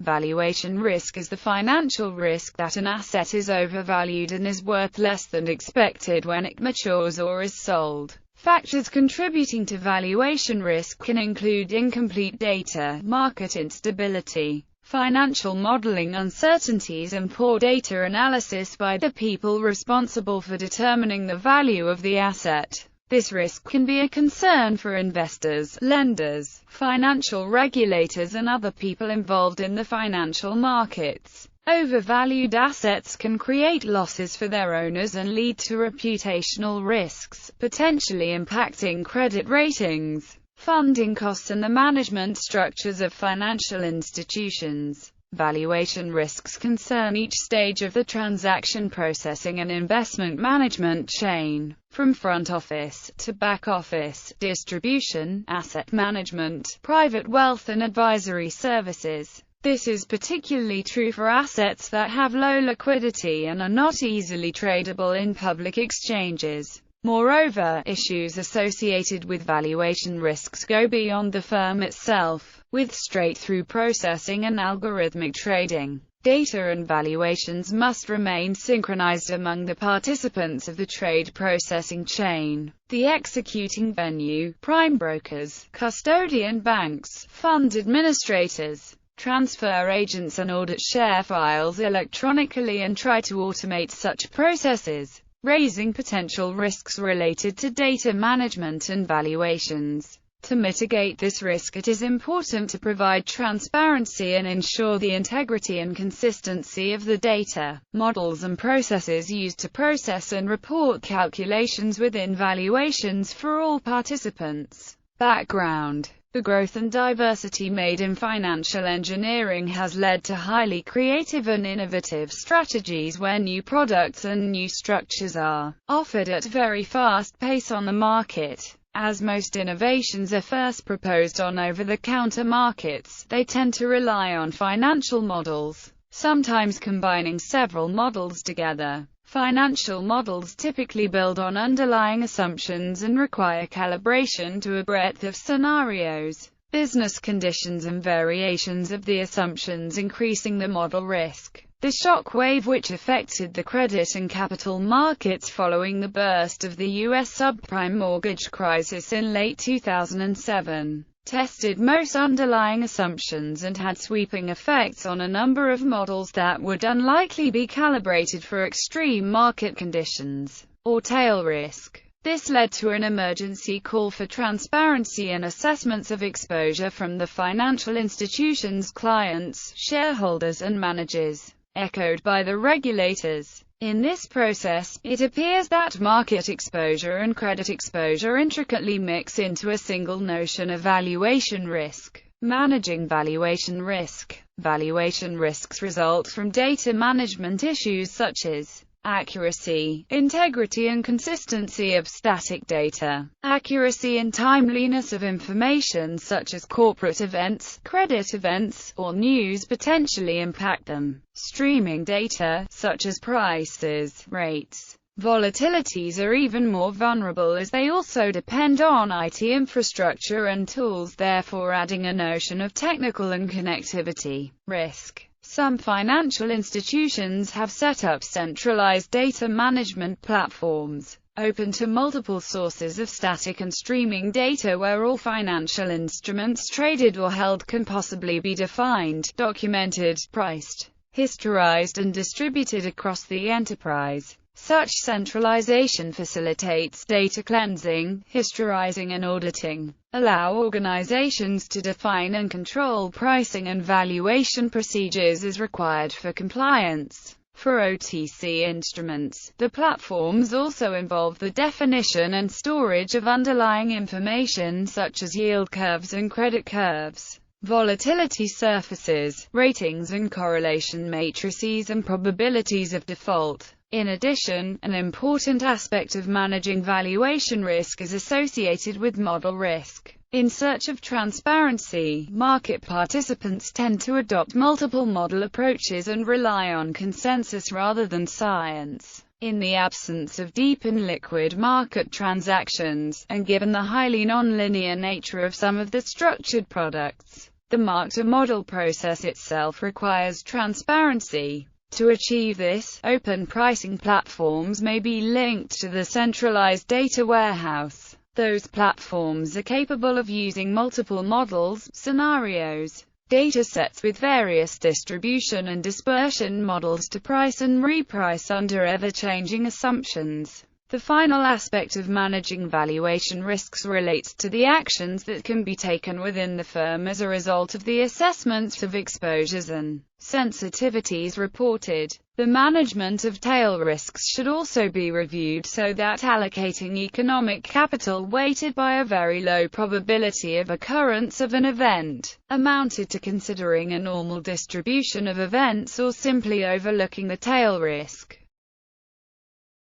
Valuation risk is the financial risk that an asset is overvalued and is worth less than expected when it matures or is sold. Factors contributing to valuation risk can include incomplete data, market instability, financial modeling uncertainties, and poor data analysis by the people responsible for determining the value of the asset. This risk can be a concern for investors, lenders, financial regulators, and other people involved in the financial markets. Overvalued assets can create losses for their owners and lead to reputational risks, potentially impacting credit ratings, funding costs, and the management structures of financial institutions. Valuation risks concern each stage of the transaction processing and investment management chain, from front office to back office, distribution, asset management, private wealth, and advisory services. This is particularly true for assets that have low liquidity and are not easily tradable in public exchanges. Moreover, issues associated with valuation risks go beyond the firm itself, with straight-through processing and algorithmic trading. Data and valuations must remain synchronized among the participants of the trade processing chain. The executing venue, prime brokers, custodian banks, fund administrators, transfer agents, and audit share files electronically and try to automate such processes, raising potential risks related to data management and valuations. To mitigate this risk, it is important to provide transparency and ensure the integrity and consistency of the data, models, and processes used to process and report calculations within valuations for all participants. Background: the growth and diversity made in financial engineering has led to highly creative and innovative strategies where new products and new structures are offered at very fast pace on the market. As most innovations are first proposed on over-the-counter markets, they tend to rely on financial models, sometimes combining several models together. Financial models typically build on underlying assumptions and require calibration to a breadth of scenarios, business conditions, and variations of the assumptions, increasing the model risk. The shock wave which affected the credit and capital markets following the burst of the U.S. subprime mortgage crisis in late 2007 tested most underlying assumptions and had sweeping effects on a number of models that would unlikely be calibrated for extreme market conditions or tail risk. This led to an emergency call for transparency and assessments of exposure from the financial institutions' clients, shareholders, and managers, echoed by the regulators. In this process, it appears that market exposure and credit exposure intricately mix into a single notion of valuation risk. Managing valuation risk. Valuation risks result from data management issues such as accuracy, integrity, and consistency of static data. Accuracy and timeliness of information such as corporate events, credit events, or news potentially impact them. Streaming data, such as prices, rates, volatilities, are even more vulnerable as they also depend on IT infrastructure and tools, therefore adding a notion of technical and connectivity risk. Some financial institutions have set up centralized data management platforms, open to multiple sources of static and streaming data where all financial instruments traded or held can possibly be defined, documented, priced, historized, and distributed across the enterprise. Such centralization facilitates data cleansing, historizing, and auditing, allow organizations to define and control pricing and valuation procedures as required for compliance. For OTC instruments, the platforms also involve the definition and storage of underlying information such as yield curves and credit curves, volatility surfaces, ratings and correlation matrices, and probabilities of default. In addition, an important aspect of managing valuation risk is associated with model risk. In search of transparency, market participants tend to adopt multiple model approaches and rely on consensus rather than science. In the absence of deep and liquid market transactions, and given the highly nonlinear nature of some of the structured products, The mark-to-model process itself requires transparency. To achieve this, open pricing platforms may be linked to the centralized data warehouse. Those platforms are capable of using multiple models, scenarios, datasets with various distribution and dispersion models to price and reprice under ever-changing assumptions. The final aspect of managing valuation risks relates to the actions that can be taken within the firm as a result of the assessments of exposures and sensitivities reported. The management of tail risks should also be reviewed so that allocating economic capital weighted by a very low probability of occurrence of an event amounted to considering a normal distribution of events or simply overlooking the tail risk.